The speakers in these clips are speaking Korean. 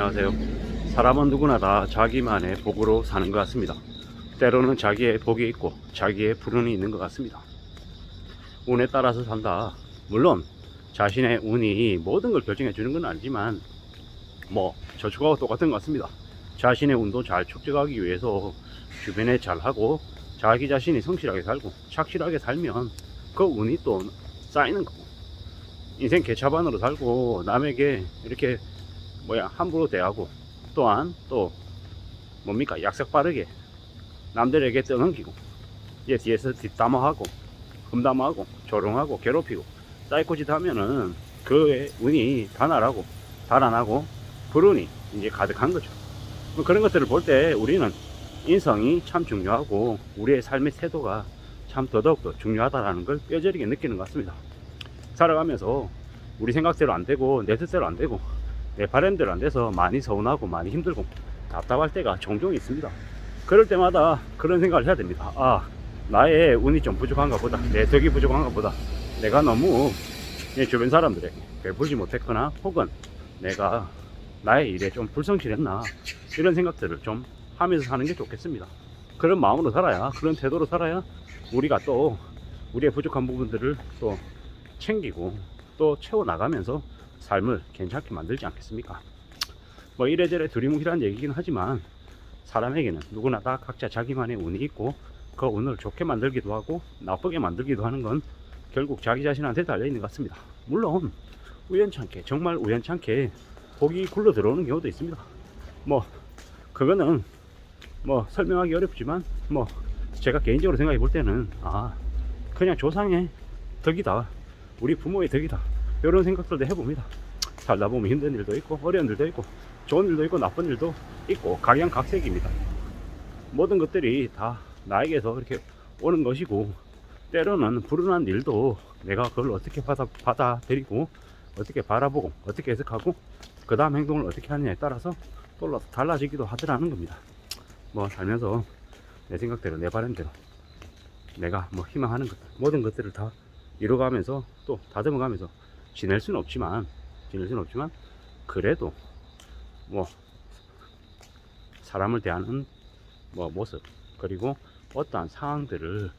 안녕하세요. 사람은 누구나 다 자기만의 복으로 사는 것 같습니다. 때로는 자기의 복이 있고 자기의 불운이 있는 것 같습니다. 운에 따라서 산다. 물론 자신의 운이 모든 걸 결정해 주는 건 아니지만 저축하고 똑같은 것 같습니다. 자신의 운도 잘 축적하기 위해서 주변에 잘하고 자기 자신이 성실하게 살고 착실하게 살면 그 운이 또 쌓이는 거고, 인생 개차반으로 살고 남에게 이렇게 함부로 대하고, 또한 또 약삭 빠르게 남들에게 떠넘기고 이제 뒤에서 뒷담화하고 험담하고 조롱하고 괴롭히고 사이코짓 하면은 그의 운이 달아나고 불운이 이제 가득한 거죠. 그런 것들을 볼 때 우리는 인성이 참 중요하고 우리의 삶의 태도가 참 더더욱더 중요하다는 걸 뼈저리게 느끼는 것 같습니다. 살아가면서 우리 생각대로 안 되고 내 뜻대로 안 되고 내 바람대로 안 돼서 많이 서운하고 많이 힘들고 답답할 때가 종종 있습니다. 그럴 때마다 그런 생각을 해야 됩니다. 나의 운이 좀 부족한가 보다, 내 덕이 부족한가 보다, 내가 너무 내 주변 사람들에게 베풀지 못했거나 혹은 내가 나의 일에 좀 불성실했나, 이런 생각들을 좀 하면서 사는 게 좋겠습니다. 그런 마음으로 살아야, 그런 태도로 살아야 우리가 또 우리의 부족한 부분들을 또 챙기고 또 채워나가면서 삶을 괜찮게 만들지 않겠습니까? 이래저래 두리뭉실한 얘기긴 하지만 사람에게는 누구나 다 각자 자기만의 운이 있고 그 운을 좋게 만들기도 하고 나쁘게 만들기도 하는 건 결국 자기 자신한테 달려있는 것 같습니다. 물론 우연찮게, 정말 우연찮게 복이 굴러 들어오는 경우도 있습니다. 그거는 설명하기 어렵지만 제가 개인적으로 생각해 볼 때는 그냥 조상의 덕이다, 우리 부모의 덕이다, 이런 생각들도 해봅니다. 살다 보면 힘든 일도 있고 어려운 일도 있고 좋은 일도 있고 나쁜 일도 있고 각양각색입니다. 모든 것들이 다 나에게서 이렇게 오는 것이고, 때로는 불운한 일도 내가 그걸 어떻게 받아들이고 어떻게 바라보고 어떻게 해석하고 그 다음 행동을 어떻게 하느냐에 따라서 또 달라지기도 하더라는 겁니다. 살면서 내 생각대로 내 바람대로 내가 희망하는 것들, 모든 것들을 다 이뤄가면서 또 다듬어가면서 지낼 수는 없지만 그래도 사람을 대하는 모습, 그리고 어떠한 상황들을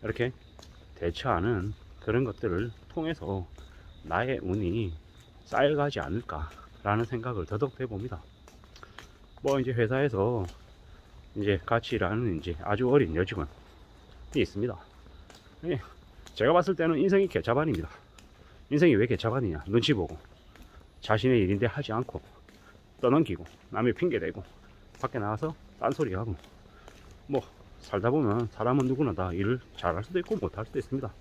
이렇게 대처하는 그런 것들을 통해서 나의 운이 쌓여가지 않을까 라는 생각을 더더욱 해봅니다. 이제 회사에서 이제 같이 일하는 이제 아주 어린 여직원이 있습니다. 제가 봤을 때는 인생이 개차반입니다. 인생이 왜 개차반이냐, 눈치 보고 자신의 일인데 하지 않고 떠넘기고 남의 핑계대고 밖에 나가서 딴소리하고 살다 보면 사람은 누구나 다 일을 잘할 수도 있고 못할 수도 있습니다.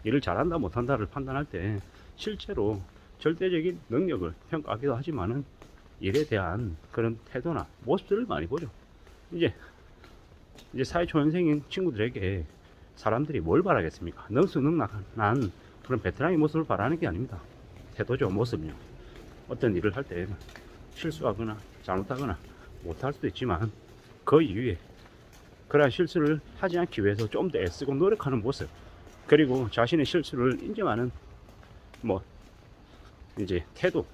일을 잘한다 못한다를 판단할 때 실제로 절대적인 능력을 평가하기도 하지만은 일에 대한 그런 태도나 모습들을 많이 보죠. 이제 사회초년생인 친구들에게 사람들이 뭘 바라겠습니까? 능수능란한 그런 베테랑의 모습을 바라는 게 아닙니다. 태도죠, 모습이요. 어떤 일을 할 때 실수하거나 잘못하거나 못할 수도 있지만 그 이후에 그러한 실수를 하지 않기 위해서 좀 더 애쓰고 노력하는 모습, 그리고 자신의 실수를 인정하는 이제 태도,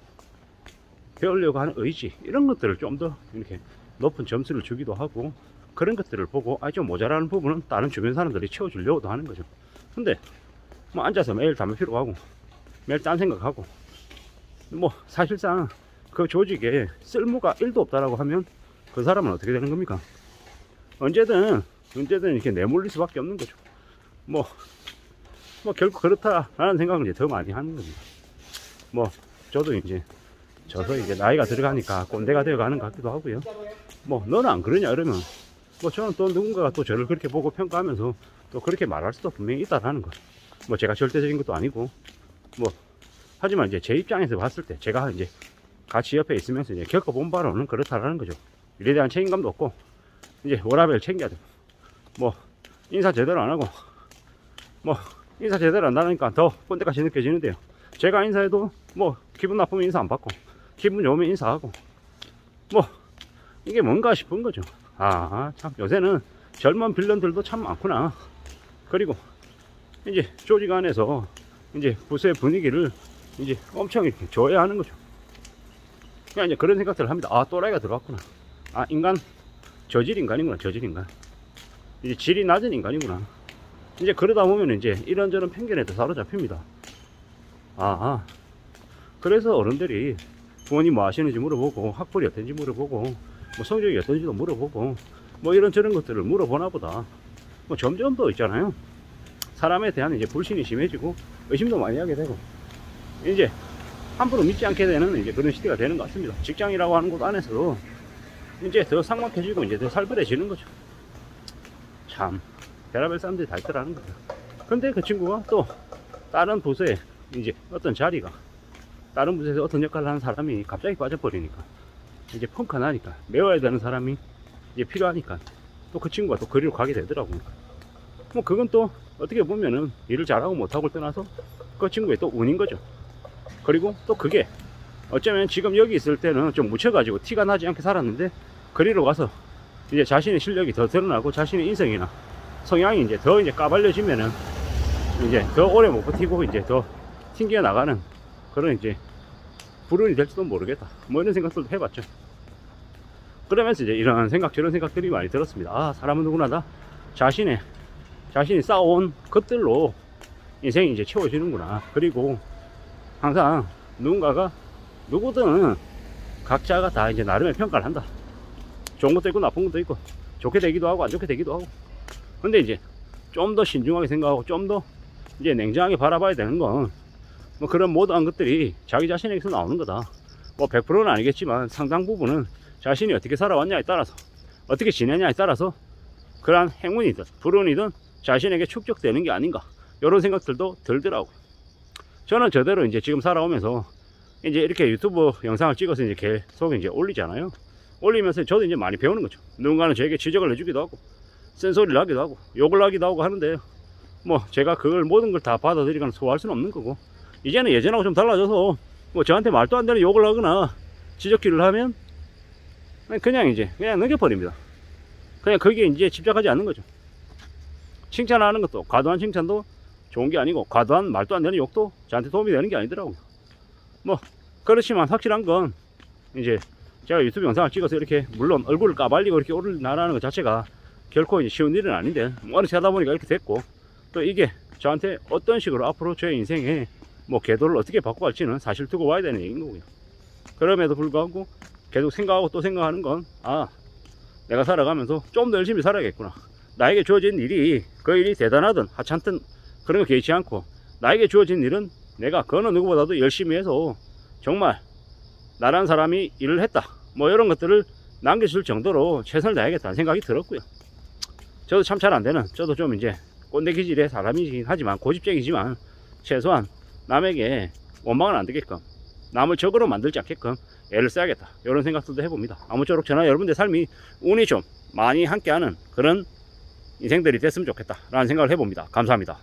배우려고 하는 의지, 이런 것들을 좀 더 이렇게 높은 점수를 주기도 하고, 그런 것들을 보고 좀 모자라는 부분은 다른 주변 사람들이 채워주려고도 하는 거죠. 근데 앉아서 매일 담배 피우고 하고 매일 딴 생각하고 사실상 그 조직에 쓸모가 1도 없다라고 하면 그 사람은 어떻게 되는 겁니까? 언제든 이렇게 내몰릴 수밖에 없는 거죠. 결국 그렇다라는 생각을 이제 더 많이 하는 겁니다. 저도 이제 나이가 들어가니까 꼰대가 되어 가는 것 같기도 하고요. 너는 안 그러냐 이러면 저는 또 누군가가 또 저를 그렇게 보고 평가하면서 또 그렇게 말할 수도 분명히 있다라는 거. 제가 절대적인 것도 아니고 하지만 이제 제 입장에서 봤을 때 제가 이제 같이 옆에 있으면서 이제 겪어본 바로는 그렇다라는 거죠. 일에 대한 책임감도 없고 이제 워라밸 챙겨야 돼. 인사 제대로 안 하고 인사 제대로 안 하니까 더 꼰대같이 느껴지는데요. 제가 인사해도 기분 나쁘면 인사 안 받고 기분 좋으면 인사하고 이게 뭔가 싶은 거죠. 참 요새는 젊은 빌런들도 참 많구나. 그리고 이제 조직 안에서 이제 부서의 분위기를 이제 엄청 이렇게 조여하는 거죠. 그냥 이제 그런 생각들을 합니다. 아, 또라이가 들어왔구나. 아, 인간 저질 인간이구나. 저질 인간. 이제 질이 낮은 인간이구나. 이제 그러다 보면 이제 이런저런 편견에 더 사로잡힙니다. 그래서 어른들이 부모님 뭐 하시는지 물어보고, 학벌이 어떤지 물어보고, 뭐 성적이 어떤지도 물어보고, 뭐 이런저런 것들을 물어보나 보다. 뭐 점점 더 있잖아요. 사람에 대한 이제 불신이 심해지고 의심도 많이 하게 되고, 이제 함부로 믿지 않게 되는 이제 그런 시대가 되는 것 같습니다. 직장이라고 하는 곳 안에서 이제 더 삭막해지고 이제 더 살벌해지는 거죠. 참 별의별 사람들이 다 있더라는 거죠. 근데 그 친구가 또 다른 부서에 이제 어떤 자리가, 다른 부서에서 어떤 역할을 하는 사람이 갑자기 빠져버리니까 이제 펑크 나니까, 메워야 되는 사람이 이제 필요하니까 또 그 친구가 또 그리로 가게 되더라고요. 뭐 그건 또 어떻게 보면은 일을 잘하고 못하고를 떠나서 그 친구의 또 운인 거죠. 그리고 또 그게 어쩌면 지금 여기 있을 때는 좀 묻혀가지고 티가 나지 않게 살았는데, 그리로 가서 이제 자신의 실력이 더 드러나고 자신의 인성이나 성향이 이제 더 이제 까발려지면은 이제 더 오래 못 버티고 이제 더 튕겨 나가는 그런 이제 불운이 될지도 모르겠다. 뭐 이런 생각들도 해봤죠. 그러면서 이제 이런 생각 저런 생각들이 많이 들었습니다. 아, 사람은 누구나 다 자신이 쌓아온 것들로 인생이 이제 채워지는구나. 그리고 항상 누군가가, 누구든 각자가 다 이제 나름의 평가를 한다. 좋은 것도 있고 나쁜 것도 있고, 좋게 되기도 하고 안 좋게 되기도 하고. 근데 이제 좀 더 신중하게 생각하고 좀 더 이제 냉정하게 바라봐야 되는 건, 뭐 그런 모든 것들이 자기 자신에게서 나오는 거다. 뭐 100%는 아니겠지만 상당 부분은 자신이 어떻게 살아왔냐에 따라서, 어떻게 지내냐에 따라서 그러한 행운이든 불운이든 자신에게 축적되는 게 아닌가, 이런 생각들도 들더라고요. 저는 저대로 이제 지금 살아오면서 이제 이렇게 유튜브 영상을 찍어서 이제 계속 이제 올리잖아요. 올리면서 저도 이제 많이 배우는 거죠. 누군가는 저에게 지적을 해주기도 하고, 쓴소리를 하기도 하고, 욕을 하기도 하고 하는데, 뭐 제가 그걸 모든 걸 다 받아들이거나 소화할 수는 없는 거고, 이제는 예전하고 좀 달라져서 뭐 저한테 말도 안 되는 욕을 하거나 지적질을 하면 그냥 넘겨버립니다. 그냥 거기에 이제 집착하지 않는 거죠. 칭찬하는 것도, 과도한 칭찬도 좋은 게 아니고, 과도한 말도 안 되는 욕도 저한테 도움이 되는 게 아니더라고요. 뭐 그렇지만 확실한 건, 이제 제가 유튜브 영상을 찍어서 이렇게 물론 얼굴을 까발리고 이렇게 올라가는 것 자체가 결코 이제 쉬운 일은 아닌데, 어느새 하다 보니까 이렇게 됐고, 또 이게 저한테 어떤 식으로 앞으로 제 인생에 뭐 궤도를 어떻게 바꿔갈지는 사실 두고 와야 되는 얘기인 거고요. 그럼에도 불구하고 계속 생각하고 또 생각하는 건, 아, 내가 살아가면서 좀 더 열심히 살아야겠구나. 나에게 주어진 일이, 그 일이 대단하든 하찮든 그런 거 개의치 않고, 나에게 주어진 일은 내가 그 어느 누구보다도 열심히 해서 정말 나란 사람이 일을 했다, 뭐 이런 것들을 남겨줄 정도로 최선을 다해야겠다는 생각이 들었고요. 저도 참 잘 안되는, 저도 좀 이제 꼰대 기질의 사람이긴 하지만, 고집쟁이지만 최소한 남에게 원망을 안 되게끔, 남을 적으로 만들지 않게끔 애를 써야겠다, 이런 생각들도 해봅니다. 아무쪼록 저나 여러분들 삶이 운이 좀 많이 함께하는 그런 인생들이 됐으면 좋겠다 라는 생각을 해봅니다. 감사합니다.